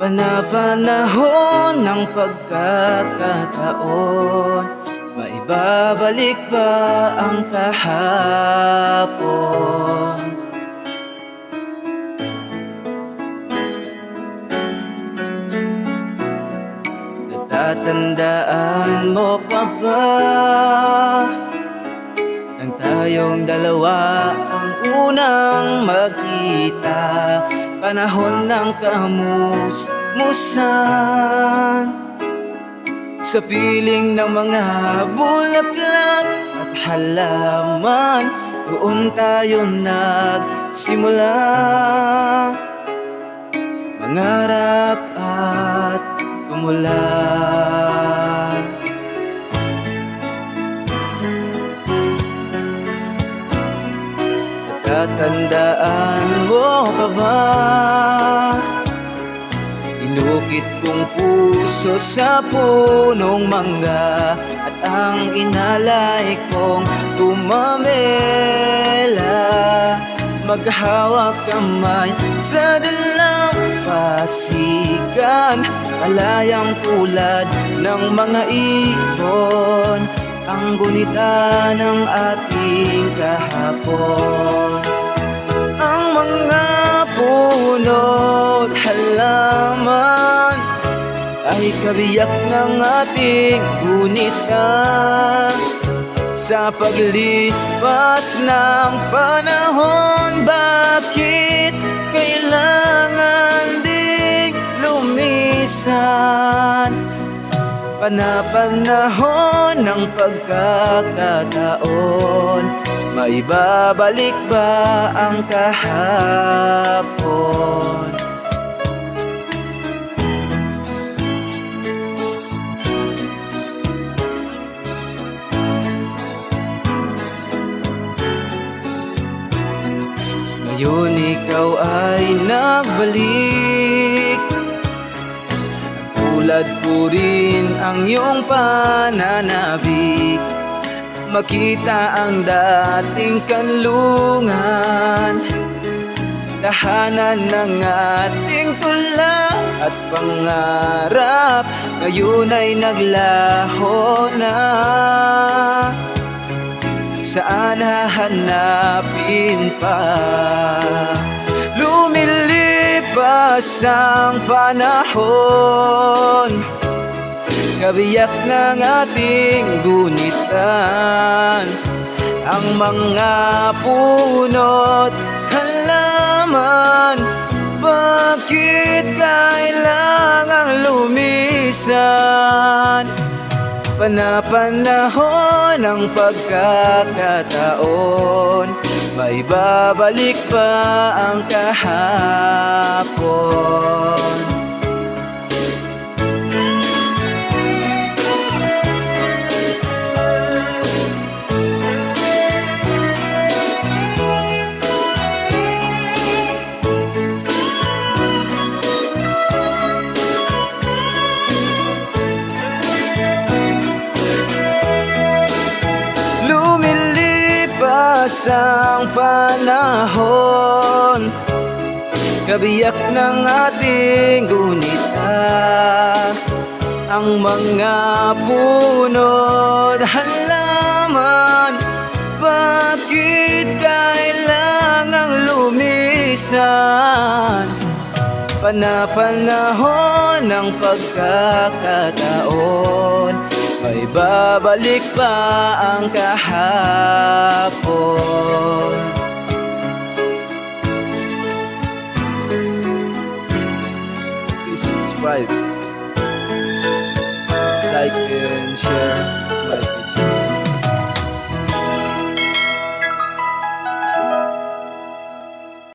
Panapanahon ng pagkakataon, maibabalik ba ang kahapon? Natatandaan mo pa ba nang tayong dalawa ang unang magkita? Panahon ng kamusmusan, sa piling ng mga bulaklak at halaman, doon tayo nagsimula mangarap at tumula. Natatandaan mo pa ba? Inukit kong puso sa punong mangga, at ang inalay kong tumamela, maghawak kamay sa dalampasigan, malayang tulad ng mga ibon, ang gunita ng ating kahapon. Ang mga puno't halaman ay kabiyak ng ating gunita. Sa paglipas ng panahon, bakit kailangan ding lumisan? Panapanahon ng pagkakataon, maibabalik ba ang kahapon? Ngayon ikaw ay nagbalik, tulad ko rin ang iyong pananabik. Makita ang dating kanlungan, tahanan ng ating tula at pangarap, ngayon ay naglaho na. Saan hahanapin pa? Lumilipas ang panahon, kabiyak ng ating gunitan, ang mga puno't halaman, bakit kailangang lumisan? Panapanahon ng pagkakataon, maibabalik ba ang kahapon? Ang panahon, kabiyak ng ating gunita, ang mga puno't halaman, bakit kailangang lumisan? Panapanahon ng pagkakataon, maibabalik ba ang kahapon? Please subscribe, like and share my video.